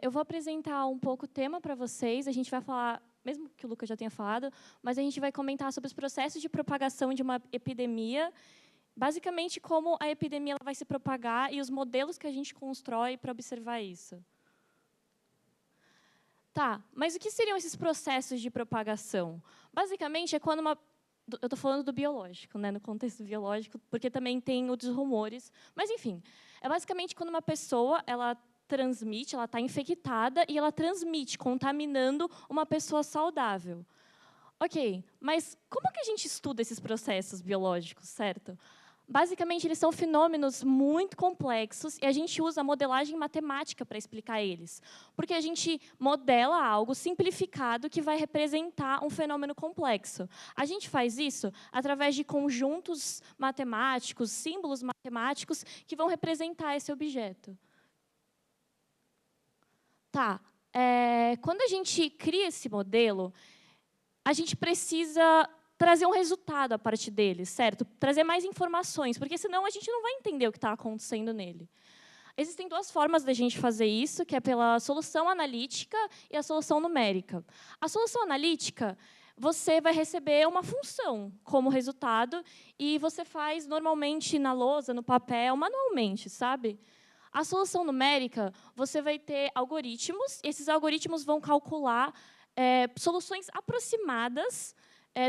Eu vou apresentar um pouco o tema para vocês. A gente vai falar, mesmo que o Lucas já tenha falado, mas a gente vai comentar sobre os processos de propagação de uma epidemia, basicamente como a epidemia ela vai se propagar e os modelos que a gente constrói para observar isso. Tá, mas o que seriam esses processos de propagação? Basicamente, é quando uma... Eu estou falando do biológico, né, no contexto biológico, porque também tem os rumores. Mas, enfim, é basicamente quando uma pessoa ela transmite, ela está infectada e ela transmite, contaminando uma pessoa saudável. Ok, mas como que a gente estuda esses processos biológicos, certo? Basicamente, eles são fenômenos muito complexos e a gente usa a modelagem matemática para explicar eles. Porque a gente modela algo simplificado que vai representar um fenômeno complexo. A gente faz isso através de conjuntos matemáticos, símbolos matemáticos, que vão representar esse objeto. Tá, quando a gente cria esse modelo, a gente precisa trazer um resultado a partir dele, certo? Trazer mais informações, porque senão a gente não vai entender o que está acontecendo nele. Existem duas formas da gente fazer isso, que é pela solução analítica e a solução numérica. A solução analítica, você vai receber uma função como resultado e você faz normalmente na lousa, no papel, manualmente, sabe? A solução numérica, você vai ter algoritmos, e esses algoritmos vão calcular soluções aproximadas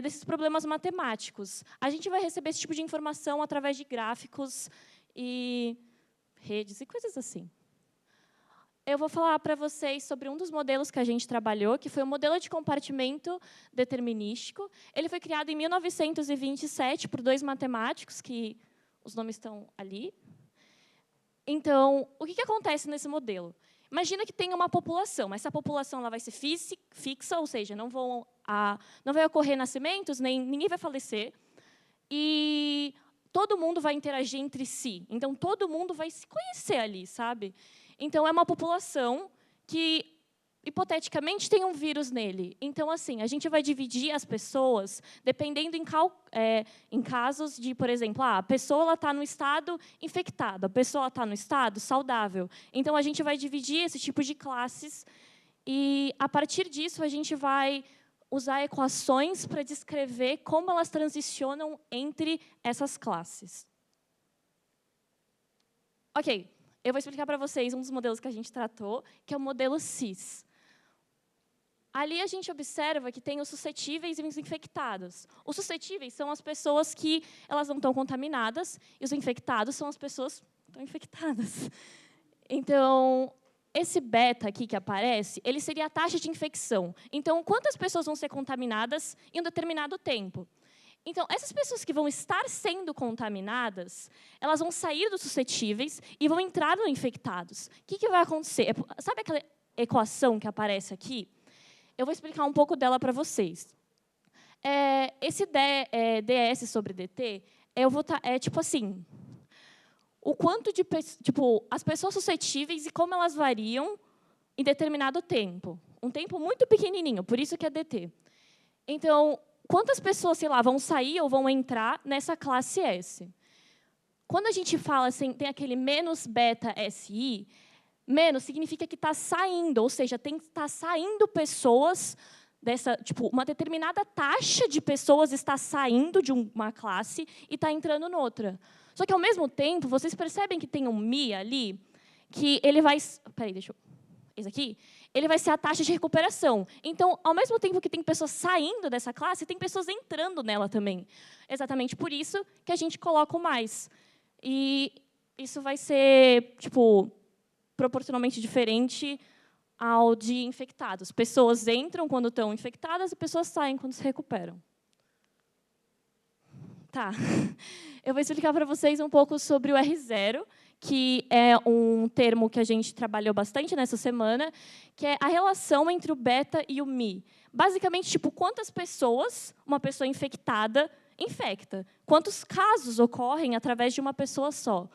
desses problemas matemáticos. A gente vai receber esse tipo de informação através de gráficos e redes e coisas assim. Eu vou falar para vocês sobre um dos modelos que a gente trabalhou, que foi o modelo de compartimento determinístico. Ele foi criado em 1927 por dois matemáticos, que os nomes estão ali. Então, o que acontece nesse modelo? Imagina que tem uma população. Essa população ela vai ser fixa, ou seja, não vai ocorrer nascimentos, nem ninguém vai falecer. E todo mundo vai interagir entre si. Então, todo mundo vai se conhecer ali, sabe? Então, é uma população que, hipoteticamente, tem um vírus nele. Então, assim, a gente vai dividir as pessoas dependendo em casos de, por exemplo, a pessoa está no estado infectado, a pessoa está no estado saudável. Então, a gente vai dividir esse tipo de classes e, a partir disso, a gente vai usar equações para descrever como elas transicionam entre essas classes. Ok, eu vou explicar para vocês um dos modelos que a gente tratou, que é o modelo CIS. Ali a gente observa que tem os suscetíveis e os infectados. Os suscetíveis são as pessoas que elas não estão contaminadas, e os infectados são as pessoas que estão infectadas. Então, esse beta aqui que aparece, ele seria a taxa de infecção. Então, quantas pessoas vão ser contaminadas em um determinado tempo? Então, essas pessoas que vão estar sendo contaminadas, elas vão sair dos suscetíveis e vão entrar nos infectados. O que vai acontecer? Sabe aquela equação que aparece aqui? Eu vou explicar um pouco dela para vocês. Esse ds sobre dt, tipo assim, o quanto de as pessoas suscetíveis e como elas variam em determinado tempo. Um tempo muito pequenininho, por isso que é dt. Então, quantas pessoas, sei lá, vão sair ou vão entrar nessa classe S? Quando a gente fala assim, tem aquele menos beta SI, menos significa que está saindo, ou seja, está saindo pessoas dessa, uma determinada taxa de pessoas está saindo de uma classe e está entrando noutra. Só que, ao mesmo tempo, vocês percebem que tem um mi ali, que ele vai... Peraí, esse aqui, ele vai ser a taxa de recuperação. Então, ao mesmo tempo que tem pessoas saindo dessa classe, tem pessoas entrando nela também. Exatamente por isso que a gente coloca o mais. E isso vai ser, proporcionalmente diferente ao de infectados. Pessoas entram quando estão infectadas e pessoas saem quando se recuperam. Tá. Eu vou explicar para vocês um pouco sobre o R0, que é um termo que a gente trabalhou bastante nessa semana, que é a relação entre o beta e o mi. Basicamente, quantas pessoas uma pessoa infectada infecta? Quantos casos ocorrem através de uma pessoa só?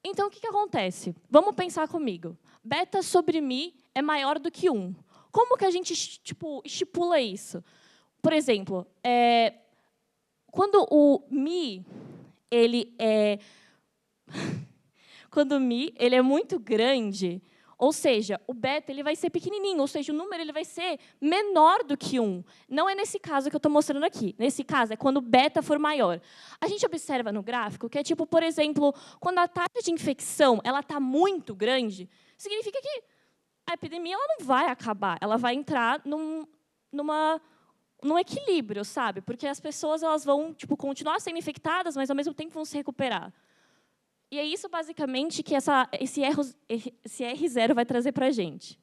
Então, o que acontece? Vamos pensar comigo. Beta sobre mi é maior do que 1. Como que a gente estipula isso? Por exemplo, quando o mi ele é muito grande, Ou seja, o beta ele vai ser pequenininho, ou seja, o número ele vai ser menor do que 1. Não é nesse caso que eu estou mostrando aqui. Nesse caso, é quando o beta for maior. A gente observa no gráfico que é tipo, por exemplo, quando a taxa de infecção está muito grande, significa que a epidemia ela não vai acabar, ela vai entrar num equilíbrio, sabe? Porque as pessoas elas vão tipo, continuar sendo infectadas, mas, ao mesmo tempo, vão se recuperar. E é isso, basicamente, que esse R0 vai trazer para a gente.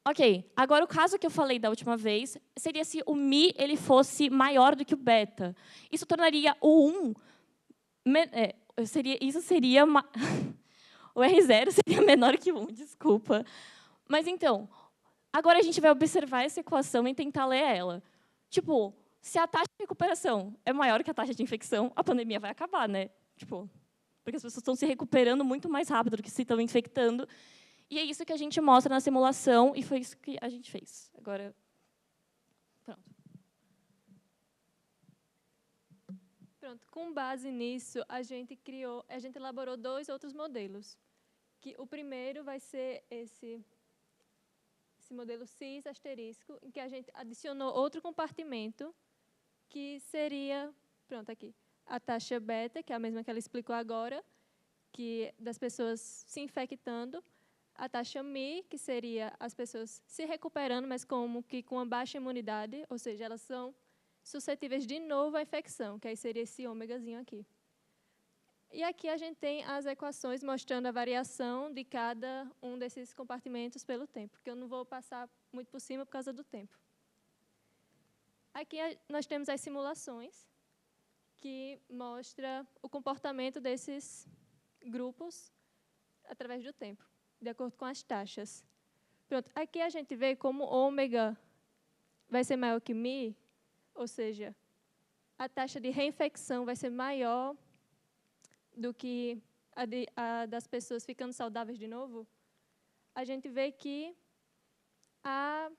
Ok, agora o caso que eu falei da última vez seria se o Mi ele fosse maior do que o beta. Isso tornaria o 1... Isso seria... o R0 seria menor que 1, desculpa. Mas, então, agora a gente vai observar essa equação e tentar ler ela. Tipo, se a taxa de recuperação é maior que a taxa de infecção, a pandemia vai acabar, né? Tipo, porque as pessoas estão se recuperando muito mais rápido do que se estão infectando. E é isso que a gente mostra na simulação, e foi isso que a gente fez. Agora, pronto. Pronto, com base nisso, a gente elaborou 2 outros modelos. Que o primeiro vai ser esse modelo cis asterisco, em que a gente adicionou outro compartimento, que seria, pronto, aqui, a taxa beta, que é a mesma que ela explicou agora, que das pessoas se infectando, a taxa Mi, que seria as pessoas se recuperando, mas como que com uma baixa imunidade, ou seja, elas são suscetíveis de novo à infecção, que aí seria esse ômegazinho aqui. E aqui a gente tem as equações mostrando a variação de cada um desses compartimentos pelo tempo, que eu não vou passar muito por cima por causa do tempo. Aqui nós temos as simulações, que mostra o comportamento desses grupos através do tempo, de acordo com as taxas. Pronto, aqui a gente vê como ômega vai ser maior que Mi, ou seja, a taxa de reinfecção vai ser maior do que a das pessoas ficando saudáveis de novo. A gente vê que a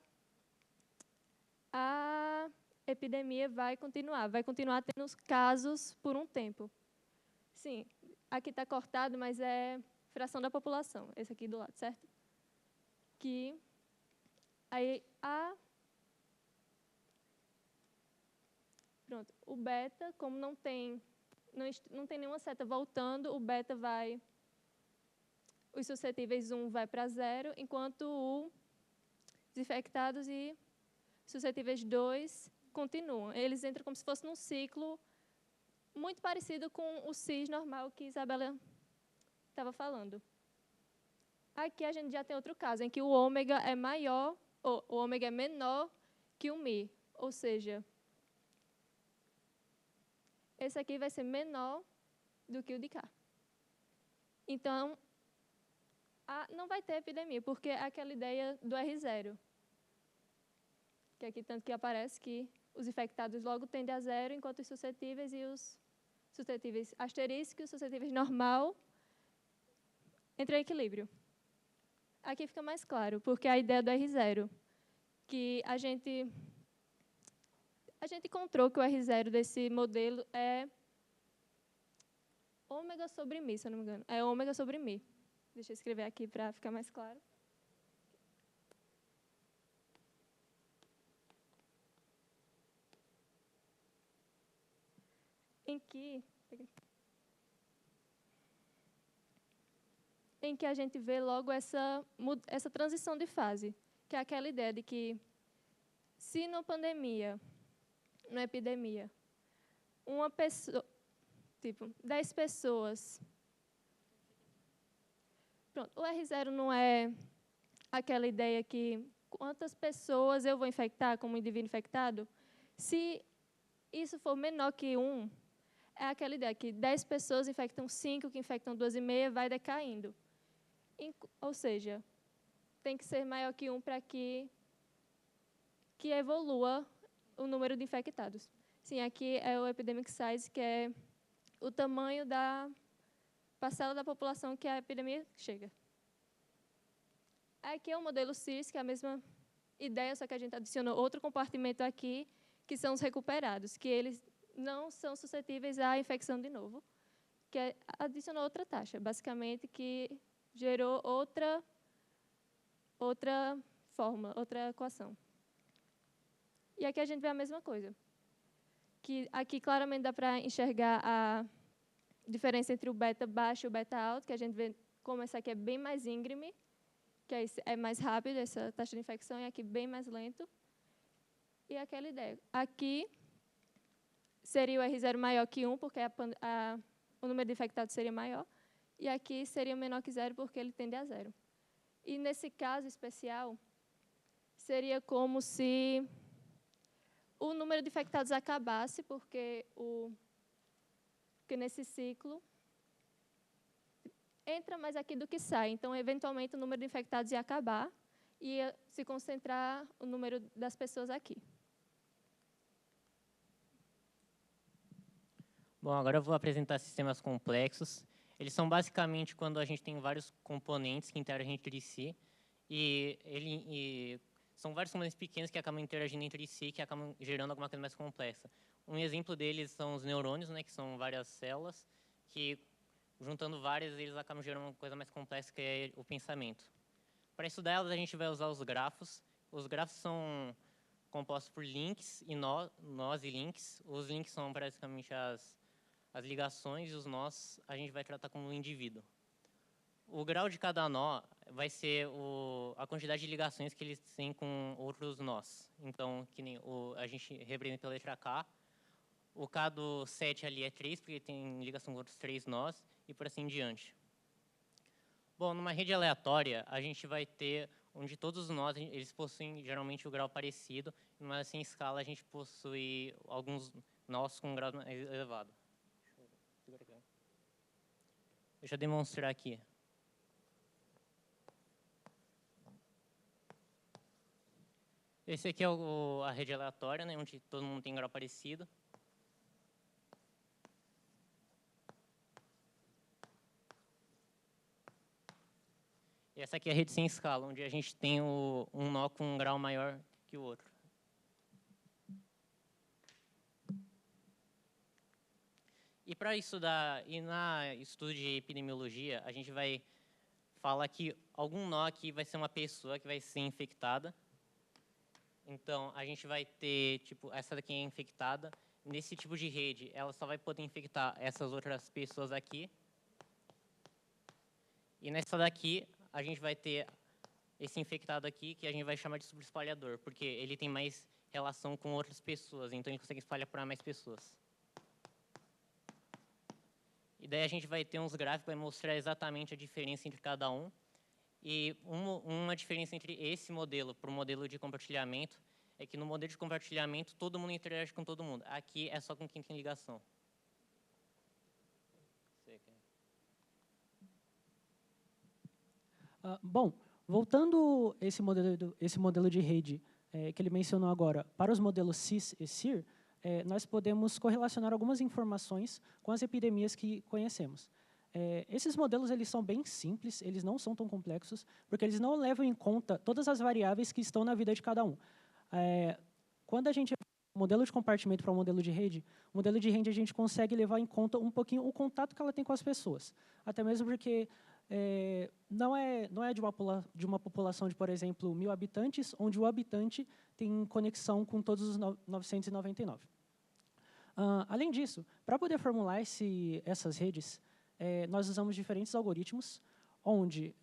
epidemia vai continuar tendo os casos por um tempo. Sim, aqui está cortado, mas é fração da população, esse aqui do lado, certo? Que aí pronto, o beta, como não tem nenhuma seta voltando, o beta vai, os suscetíveis 1 vai para 0, enquanto os infectados e suscetíveis 2 continuam. Eles entram como se fosse num ciclo muito parecido com o cis normal que Isabela estava falando. Aqui a gente já tem outro caso, em que o ômega é maior, ou o ômega é menor que o Mi, ou seja, esse aqui vai ser menor do que o de cá. Então, não vai ter epidemia, porque é aquela ideia do R0, que aqui tanto que aparece que os infectados logo tendem a 0, enquanto os suscetíveis e os suscetíveis asterisco e os suscetíveis normal entram em equilíbrio. Aqui fica mais claro, porque a ideia do R0, que a gente encontrou que o R0 desse modelo é ômega sobre Mi, se eu não me engano. É ômega sobre Mi. Deixa eu escrever aqui para ficar mais claro. Em que a gente vê logo essa transição de fase, que é aquela ideia de que, se numa pandemia, numa epidemia, uma pessoa, tipo, 10 pessoas... Pronto, o R0 não é aquela ideia que quantas pessoas eu vou infectar como indivíduo infectado. Se isso for menor que 1, é aquela ideia que 10 pessoas infectam 5, que infectam 2,5, vai decaindo. Ou seja, tem que ser maior que 1 para que evolua o número de infectados. Sim, aqui é o epidemic size, que é o tamanho da parcela da população que a epidemia chega. Aqui é o modelo CIRS, que é a mesma ideia, só que a gente adicionou outro compartimento aqui, que são os recuperados, que eles não são suscetíveis à infecção de novo, que adicionou outra taxa, basicamente, que gerou outra outra fórmula, outra equação. E aqui a gente vê a mesma coisa. Que aqui claramente dá para enxergar a diferença entre o beta baixo e o beta alto, que a gente vê como essa aqui é bem mais íngreme, que é mais rápido essa taxa de infecção, e aqui bem mais lento. E aquela ideia. Aqui seria o R0 maior que 1, porque o número de infectados seria maior. E aqui seria menor que 0, porque ele tende a 0. E nesse caso especial, seria como se o número de infectados acabasse, porque nesse ciclo entra mais aqui do que sai. Então, eventualmente, o número de infectados ia acabar e ia se concentrar o número das pessoas aqui. Bom, agora eu vou apresentar sistemas complexos. Eles são basicamente quando a gente tem vários componentes que interagem entre si e são vários componentes pequenos que acabam interagindo entre si, que acabam gerando alguma coisa mais complexa. Um exemplo deles são os neurônios, né, que são várias células, que juntando várias, eles acabam gerando uma coisa mais complexa, que é o pensamento. Para estudar elas, a gente vai usar os grafos. Os grafos são compostos por links e nós e links. Os links são praticamente as ligações, e os nós a gente vai tratar como um indivíduo. O grau de cada nó vai ser a quantidade de ligações que eles têm com outros nós. Então, que nem a gente representa a letra K. O K do 7 ali é 3, porque tem ligação com outros 3 nós, e por assim em diante. Bom, numa rede aleatória, a gente vai ter onde todos os nós, eles possuem geralmente o grau parecido, mas assim, em escala, a gente possui alguns nós com um grau mais elevado. Deixa eu demonstrar aqui. Esse aqui é a rede aleatória, né, onde todo mundo tem grau parecido. E essa aqui é a rede sem escala, onde a gente tem um nó com um grau maior que o outro. E para estudar, na estudo de epidemiologia, a gente vai falar que algum nó aqui vai ser uma pessoa que vai ser infectada. Então, a gente vai ter, tipo, essa daqui é infectada. Nesse tipo de rede, ela só vai poder infectar essas outras pessoas aqui. E nessa daqui, a gente vai ter esse infectado aqui, que a gente vai chamar de superespalhador, porque ele tem mais relação com outras pessoas, então ele consegue espalhar para mais pessoas. E daí a gente vai ter uns gráficos que vai mostrar exatamente a diferença entre cada um. E uma diferença entre esse modelo para o modelo de compartilhamento é que no modelo de compartilhamento todo mundo interage com todo mundo. Aqui é só com quem tem ligação. Bom, voltando esse modelo de rede que ele mencionou agora para os modelos CIS e CIR, nós podemos correlacionar algumas informações com as epidemias que conhecemos. Esses modelos eles são bem simples, eles não são tão complexos, porque eles não levam em conta todas as variáveis que estão na vida de cada um. Quando a gente modelo de compartimento para o modelo de rede a gente consegue levar em conta um pouquinho o contato que ela tem com as pessoas. Até mesmo porque não é de uma população de, por exemplo, 1.000 habitantes, onde o habitante tem conexão com todos os 999. Além disso, para poder formular essas redes, nós usamos diferentes algoritmos, onde,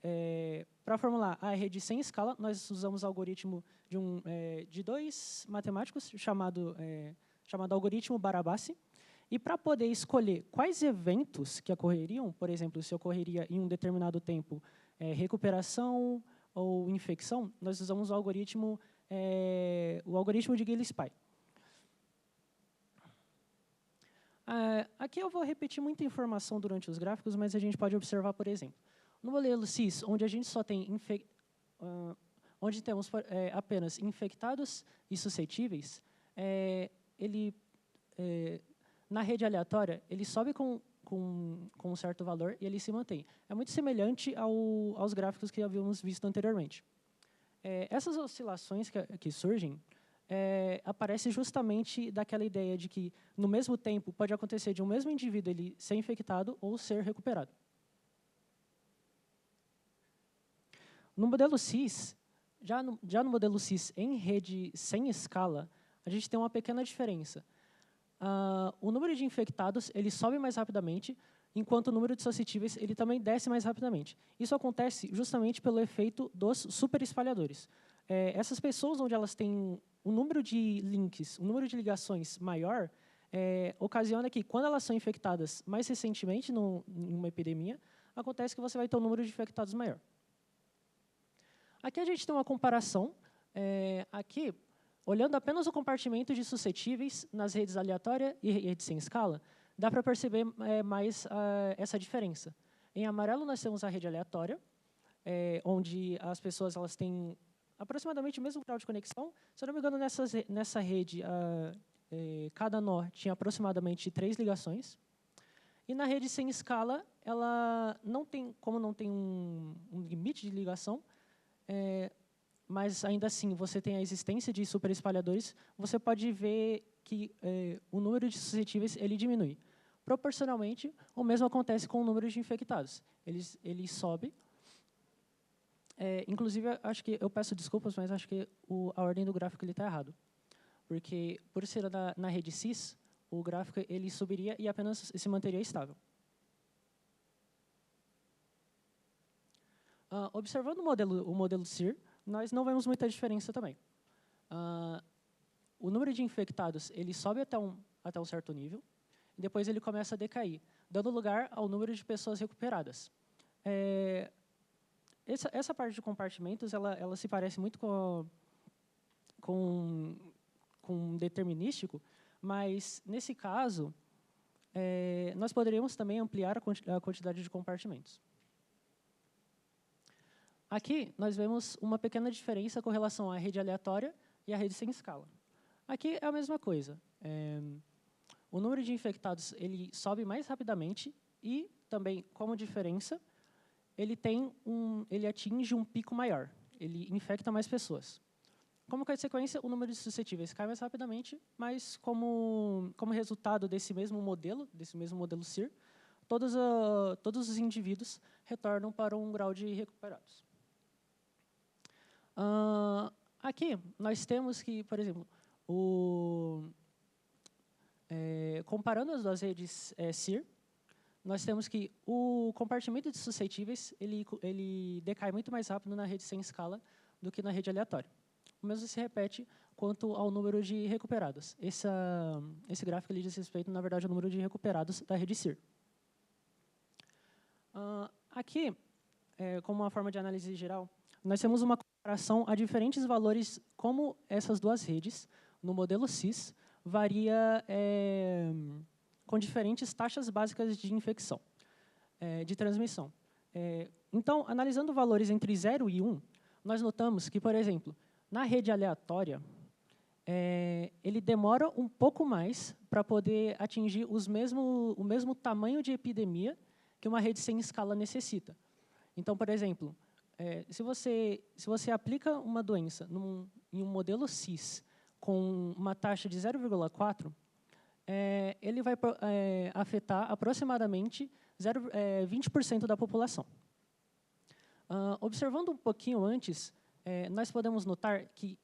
para formular a rede sem escala, nós usamos o algoritmo de dois matemáticos, chamado algoritmo Barabasi. E para poder escolher quais eventos que ocorreriam, por exemplo, se ocorreria em um determinado tempo recuperação ou infecção, nós usamos o algoritmo de Gillespie. Aqui eu vou repetir muita informação durante os gráficos, mas a gente pode observar, por exemplo, no modelo CIS, onde a gente só tem onde temos apenas infectados e suscetíveis, na rede aleatória, ele sobe com um certo valor e ele se mantém. É muito semelhante aos gráficos que havíamos visto anteriormente. Essas oscilações que surgem aparecem justamente daquela ideia de que, no mesmo tempo, pode acontecer de um mesmo indivíduo ele ser infectado ou ser recuperado. No modelo CIS, Já no modelo CIS em rede sem escala, a gente tem uma pequena diferença. O número de infectados ele sobe mais rapidamente, enquanto o número de suscetíveis ele também desce mais rapidamente. Isso acontece justamente pelo efeito dos superespalhadores. Essas pessoas onde elas têm um número de links, um número de ligações maior, ocasiona que, quando elas são infectadas mais recentemente em uma epidemia, acontece que você vai ter um número de infectados maior. Aqui a gente tem uma comparação. Aqui, olhando apenas o compartimento de suscetíveis nas redes aleatórias e redes sem escala, dá para perceber mais essa diferença. Em amarelo, nós temos a rede aleatória, onde as pessoas elas têm aproximadamente o mesmo grau de conexão. Se eu não me engano, nessa rede, cada nó tinha aproximadamente 3 ligações. E na rede sem escala, ela não tem, como não tem um limite de ligação, mas ainda assim você tem a existência de superespalhadores, você pode ver que o número de suscetíveis ele diminui. Proporcionalmente, o mesmo acontece com o número de infectados. Ele sobe. Inclusive, acho que eu peço desculpas, mas acho que a ordem do gráfico está errado, porque por ser na rede CIS, o gráfico ele subiria e apenas se manteria estável. Observando o modelo SIR, nós não vemos muita diferença também. O número de infectados ele sobe até um certo nível, e depois ele começa a decair, dando lugar ao número de pessoas recuperadas. Essa parte de compartimentos ela se parece muito com determinístico, mas, nesse caso, nós poderíamos também ampliar a quantidade de compartimentos. Aqui, nós vemos uma pequena diferença com relação à rede aleatória e à rede sem escala. Aqui é a mesma coisa. O número de infectados ele sobe mais rapidamente e, também, como diferença, ele atinge um pico maior. Ele infecta mais pessoas. Como consequência, o número de suscetíveis cai mais rapidamente, mas como resultado desse mesmo modelo SIR, todos os indivíduos retornam para um grau de recuperados. Aqui, nós temos que, por exemplo, comparando as duas redes SIR, nós temos que o compartimento de suscetíveis ele decai muito mais rápido na rede sem escala do que na rede aleatória. O mesmo se repete quanto ao número de recuperados. Esse gráfico ele diz respeito, na verdade, ao número de recuperados da rede SIR. Aqui, como uma forma de análise geral, nós temos uma comparação a diferentes valores, como essas duas redes, no modelo CIS, varia com diferentes taxas básicas de infecção, de transmissão. Então, analisando valores entre 0 e 1, nós notamos que, por exemplo, na rede aleatória, ele demora um pouco mais para poder atingir o mesmo tamanho de epidemia que uma rede sem escala necessita. Então, por exemplo, se você aplica uma doença em um modelo CIS com uma taxa de 0,4, ele vai afetar aproximadamente 20% da população. Observando um pouquinho antes, nós podemos notar que,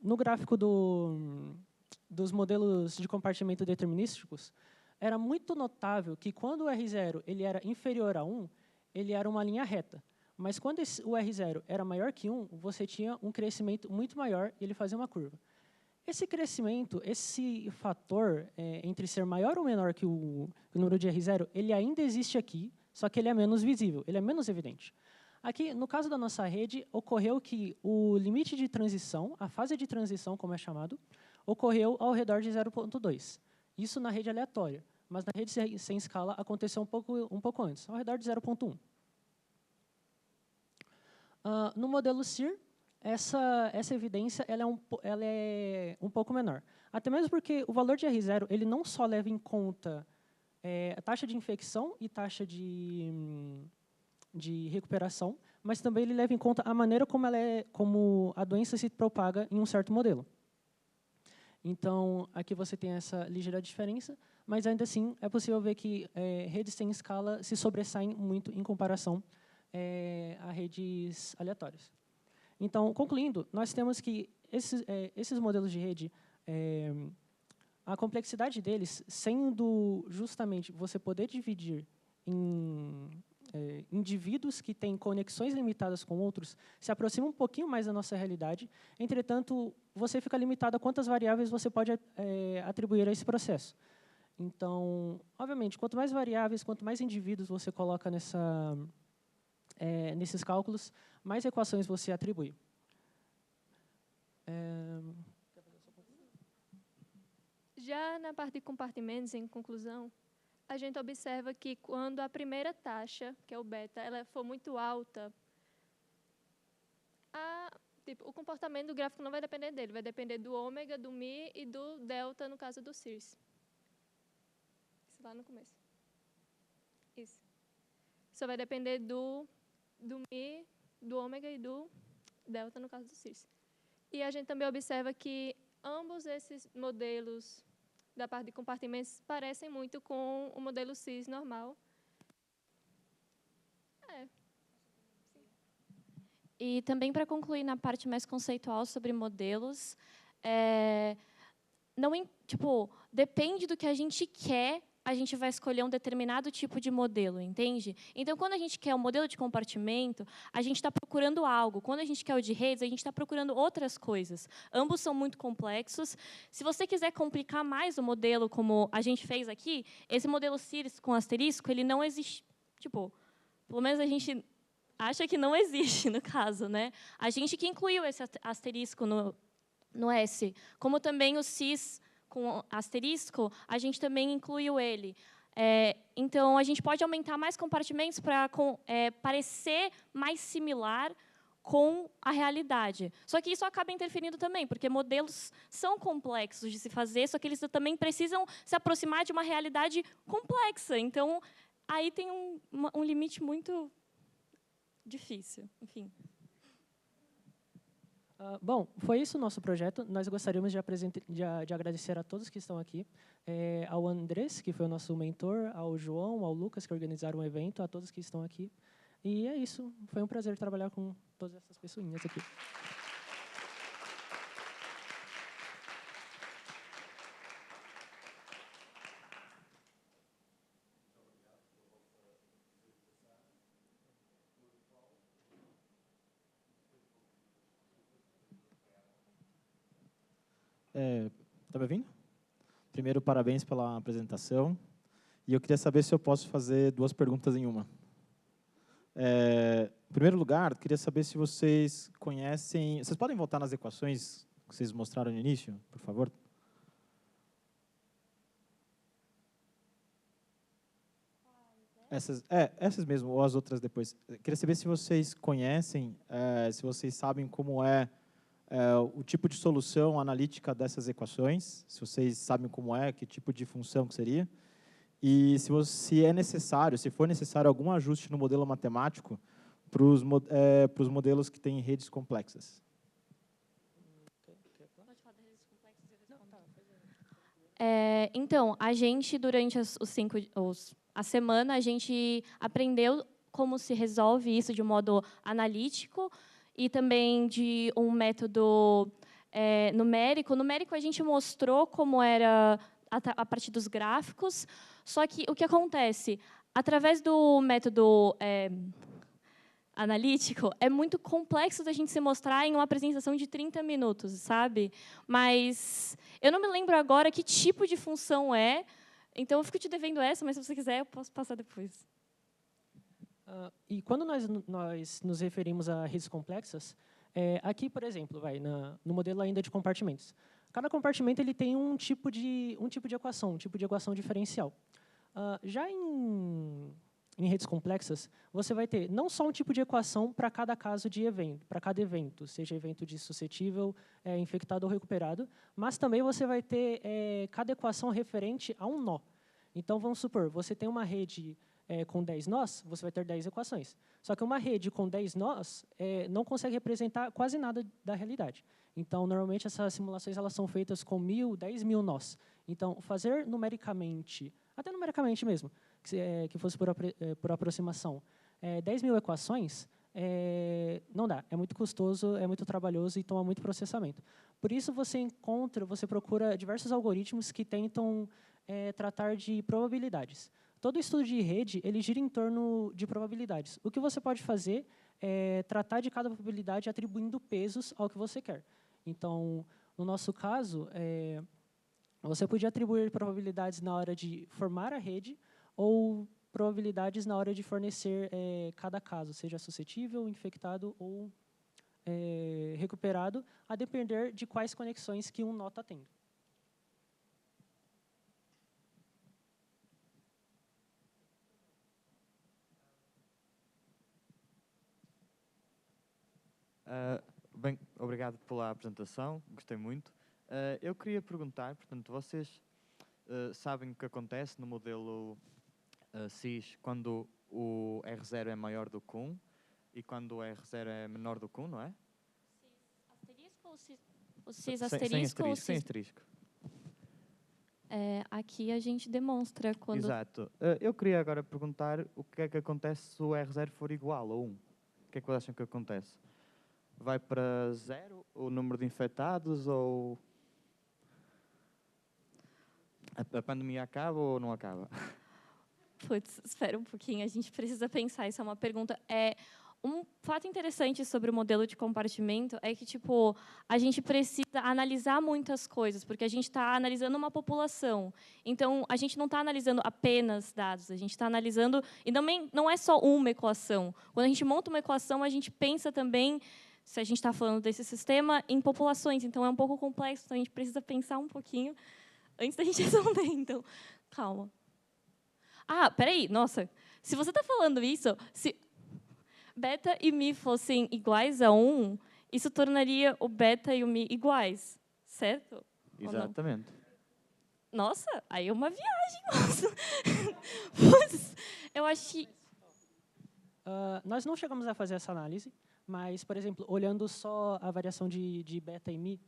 no gráfico dos modelos de compartimento determinísticos, era muito notável que, quando o R0 ele era inferior a 1, ele era uma linha reta. Mas, quando o R0 era maior que 1, você tinha um crescimento muito maior e ele fazia uma curva. Esse crescimento, esse fator entre ser maior ou menor que o número de R0, ele ainda existe aqui, só que ele é menos visível, ele é menos evidente. Aqui, no caso da nossa rede, ocorreu que o limite de transição, a fase de transição, como é chamado, ocorreu ao redor de 0,2. Isso na rede aleatória, mas na rede sem escala aconteceu um pouco antes, ao redor de 0,1. No modelo SIR, essa evidência ela é um pouco menor. Até mesmo porque o valor de R0 ele não só leva em conta a taxa de infecção e taxa de recuperação, mas também ele leva em conta a maneira como a doença se propaga em um certo modelo. Então, aqui você tem essa ligeira diferença, mas ainda assim é possível ver que redes sem escala se sobressaem muito em comparação a redes aleatórias. Então, concluindo, nós temos que esses modelos de rede, a complexidade deles, sendo justamente você poder dividir em indivíduos que têm conexões limitadas com outros, se aproxima um pouquinho mais da nossa realidade. Entretanto, você fica limitado a quantas variáveis você pode atribuir a esse processo. Então, obviamente, quanto mais variáveis, quanto mais indivíduos você coloca nesses cálculos, mais equações você atribui. Já na parte de compartimentos, em conclusão, a gente observa que quando a primeira taxa, que é o beta, ela for muito alta, o comportamento do gráfico não vai depender dele, vai depender do ômega, do mi e do delta, no caso do Sears. Isso lá no começo. Isso. Só vai depender do mi, do ômega e do delta, no caso do Sears. E a gente também observa que ambos esses modelos da parte de compartimentos parecem muito com o modelo CIS normal. E também, para concluir na parte mais conceitual sobre modelos, depende do que a gente quer, a gente vai escolher um determinado tipo de modelo, entende? Então, quando a gente quer um modelo de compartimento, a gente está procurando algo. Quando a gente quer o de redes, a gente está procurando outras coisas. Ambos são muito complexos. Se você quiser complicar mais o modelo, como a gente fez aqui, esse modelo Sears com asterisco, ele não existe. Pelo menos a gente acha que não existe, no caso, né? A gente que incluiu esse asterisco no S, como também o CIS com asterisco, a gente também incluiu ele. Então, a gente pode aumentar mais compartimentos para parecer mais similar com a realidade. Só que isso acaba interferindo também, porque modelos são complexos de se fazer, só que eles também precisam se aproximar de uma realidade complexa. Então, aí tem um limite muito difícil, enfim. Bom, foi isso o nosso projeto. Nós gostaríamos de agradecer a todos que estão aqui, ao Andrés, que foi o nosso mentor, ao João, ao Lucas, que organizaram o evento, a todos que estão aqui. E é isso. Foi um prazer trabalhar com todas essas pessoinhas aqui. Está me ouvindo? Primeiro, parabéns pela apresentação. E eu queria saber se eu posso fazer 2 perguntas em uma. Em primeiro lugar, queria saber se vocês conhecem... Vocês podem voltar nas equações que vocês mostraram no início, por favor? Essas mesmo, ou as outras depois. Queria saber se vocês conhecem, se vocês sabem como o tipo de solução analítica dessas equações, se vocês sabem como que tipo de função que seria, e se é necessário, se for necessário algum ajuste no modelo matemático para os modelos que têm redes complexas. Então, a gente, durante a semana, a gente aprendeu como se resolve isso de um modo analítico, e também de um método numérico. Numérico, a gente mostrou como era a partir dos gráficos, só que o que acontece? Através do método analítico, é muito complexo da gente se mostrar em uma apresentação de 30 minutos, sabe? Mas eu não me lembro agora que tipo de função é, então eu fico te devendo essa, mas se você quiser, eu posso passar depois. E quando nós nos referimos a redes complexas, aqui, por exemplo, no modelo ainda de compartimentos. Cada compartimento ele tem um tipo de equação, um tipo de equação diferencial. Já em redes complexas, você vai ter não só um tipo de equação para cada caso de evento, para cada evento, seja evento de suscetível, infectado ou recuperado, mas também você vai ter cada equação referente a um nó. Então, vamos supor, você tem uma rede com 10 nós, você vai ter 10 equações. Só que uma rede com 10 nós não consegue representar quase nada da realidade. Então, normalmente, essas simulações elas são feitas com 1.000, 10.000 nós. Então, fazer numericamente, até numericamente mesmo, que fosse por aproximação, 10.000 equações, não dá. É muito custoso, é muito trabalhoso e toma muito processamento. Por isso, você procura diversos algoritmos que tentam tratar de probabilidades. Todo estudo de rede, ele gira em torno de probabilidades. O que você pode fazer é tratar de cada probabilidade atribuindo pesos ao que você quer. Então, no nosso caso, você podia atribuir probabilidades na hora de formar a rede ou probabilidades na hora de fornecer cada caso, seja suscetível, infectado ou recuperado, a depender de quais conexões que um nó está tendo. Bem, obrigado pela apresentação, gostei muito. Eu queria perguntar, portanto, vocês sabem o que acontece no modelo SIS quando o R0 é maior do que 1 e quando o R0 é menor do que 1, não é? Asterisco ou o cis asterisco? Sem asterisco. Aqui a gente demonstra quando... Exato. Eu queria agora perguntar o que é que acontece se o R0 for igual a 1. O que é que vocês acham que acontece? Vai para 0 o número de infectados ou a pandemia acaba ou não acaba? Putz, espera um pouquinho, a gente precisa pensar, isso é uma pergunta. Um fato interessante sobre o modelo de compartimento é que, tipo, a gente precisa analisar muitas coisas, porque a gente está analisando uma população. Então, a gente não está analisando apenas dados, a gente está analisando... E também não é só uma equação. Quando a gente monta uma equação, a gente pensa também, se a gente está falando desse sistema, em populações. Então, é um pouco complexo, então a gente precisa pensar um pouquinho antes da gente responder. Então, calma. Peraí, nossa. Se você está falando isso, se beta e mi fossem iguais a 1, isso tornaria o beta e o mi iguais, certo? Exatamente. Nossa, aí é uma viagem, nossa. Putz, eu acho que... Nós não chegamos a fazer essa análise, mas, por exemplo, olhando só a variação de beta e mi,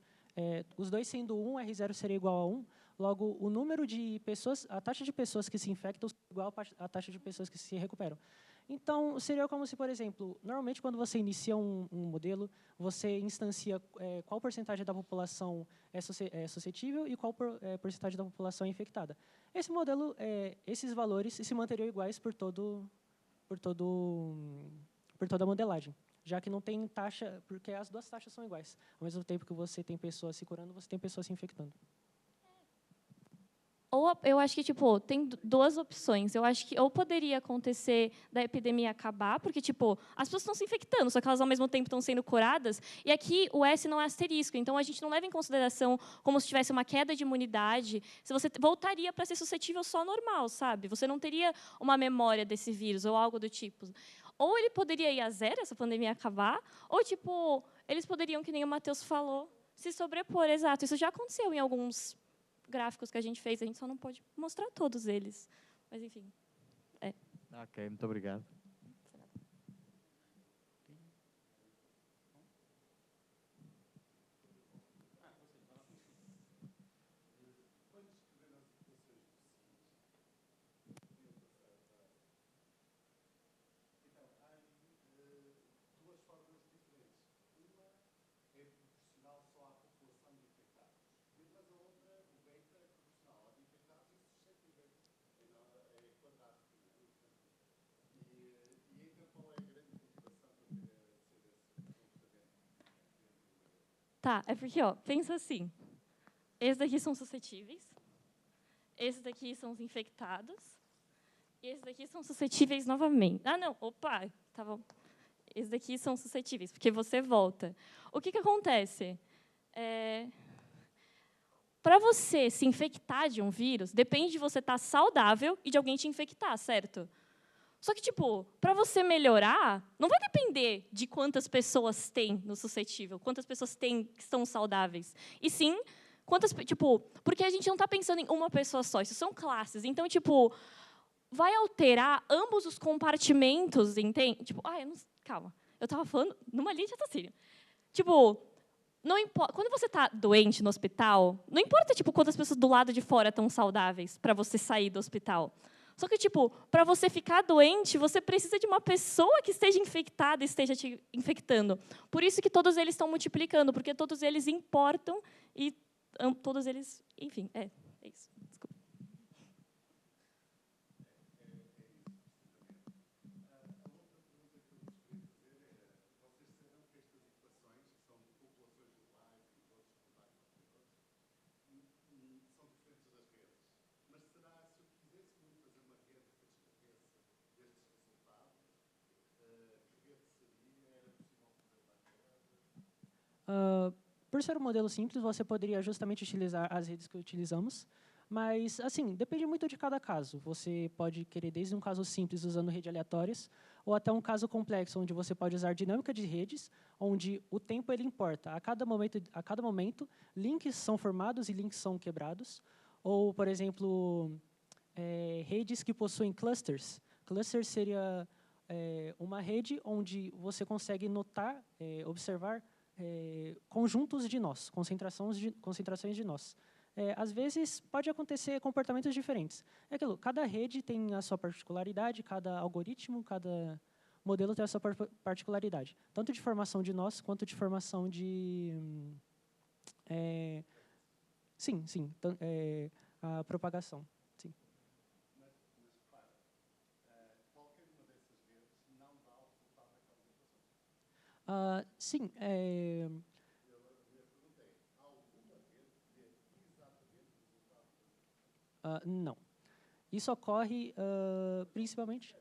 os dois sendo 1, R0 seria igual a 1, logo, o número de pessoas, a taxa de pessoas que se infectam é igual à taxa de pessoas que se recuperam. Então, seria como se, por exemplo, normalmente quando você inicia um modelo, você instancia qual porcentagem da população é suscetível e qual porcentagem da população é infectada. Esse modelo, esses valores se manteriam iguais por toda a modelagem, já que não tem taxa, porque as duas taxas são iguais. Ao mesmo tempo que você tem pessoas se curando, você tem pessoas se infectando. Ou eu acho que, tipo, tem duas opções. Eu acho que ou poderia acontecer da epidemia acabar, porque, tipo, as pessoas estão se infectando, só que elas, ao mesmo tempo, estão sendo curadas. E aqui o S não é asterisco, então a gente não leva em consideração como se tivesse uma queda de imunidade. Se você voltaria para ser suscetível só normal, sabe? Você não teria uma memória desse vírus ou algo do tipo. Ou ele poderia ir a 0, essa pandemia acabar, ou, tipo, eles poderiam, que nem o Matheus falou, se sobrepor. Exato. Isso já aconteceu em alguns gráficos que a gente fez, a gente só não pode mostrar todos eles. Mas, enfim. Ok, muito obrigado. Tá, é porque, pensa assim. Esses daqui são suscetíveis. Esses daqui são os infectados. E esses daqui são suscetíveis novamente. Não, opa, tá bom. Esses daqui são suscetíveis, porque você volta. O que acontece? Para você se infectar de um vírus, depende de você estar saudável e de alguém te infectar, certo? Só que, tipo, para você melhorar, não vai depender de quantas pessoas tem no suscetível, quantas pessoas tem que estão saudáveis. E sim, porque a gente não está pensando em uma pessoa só, isso são classes. Então, tipo, vai alterar ambos os compartimentos, entende? Tipo, calma, eu estava falando numa linha de raciocínio. Tipo, não importa, quando você está doente no hospital, não importa, tipo, quantas pessoas do lado de fora estão saudáveis para você sair do hospital. Só que, tipo, para você ficar doente, você precisa de uma pessoa que esteja infectada e esteja te infectando. Por isso que todos eles estão multiplicando, porque todos eles importam e todos eles... Enfim, é isso. Desculpa. Por ser um modelo simples, você poderia justamente utilizar as redes que utilizamos, mas, assim, depende muito de cada caso. Você pode querer desde um caso simples usando redes aleatórias, ou até um caso complexo, onde você pode usar dinâmica de redes, onde o tempo ele importa. A cada momento, links são formados e links são quebrados. Ou, por exemplo, redes que possuem clusters. Cluster seria uma rede onde você consegue notar, observar conjuntos de nós, concentrações de nós. Às vezes, pode acontecer comportamentos diferentes. É aquilo, cada rede tem a sua particularidade, cada algoritmo, cada modelo tem a sua particularidade, tanto de formação de nós, quanto de formação de... a propagação. Sim. Sim, não. Isso ocorre principalmente...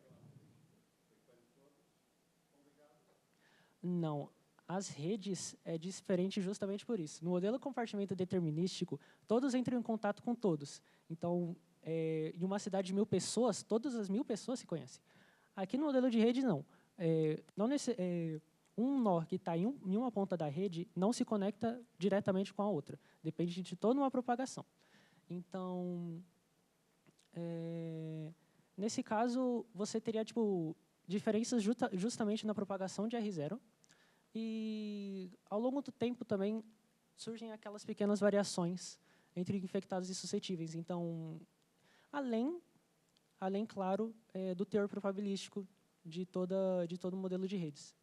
Não. As redes é diferente justamente por isso. No modelo compartimento determinístico, todos entram em contato com todos. Então, em uma cidade de 1000 pessoas, todas as 1000 pessoas se conhecem. Aqui no modelo de rede, não. Um nó que está em uma ponta da rede não se conecta diretamente com a outra. Depende de toda uma propagação. Então, nesse caso, você teria diferenças justamente na propagação de R0. E, ao longo do tempo, também surgem aquelas pequenas variações entre infectados e suscetíveis. Então, além claro, do teor probabilístico de todo o modelo de redes.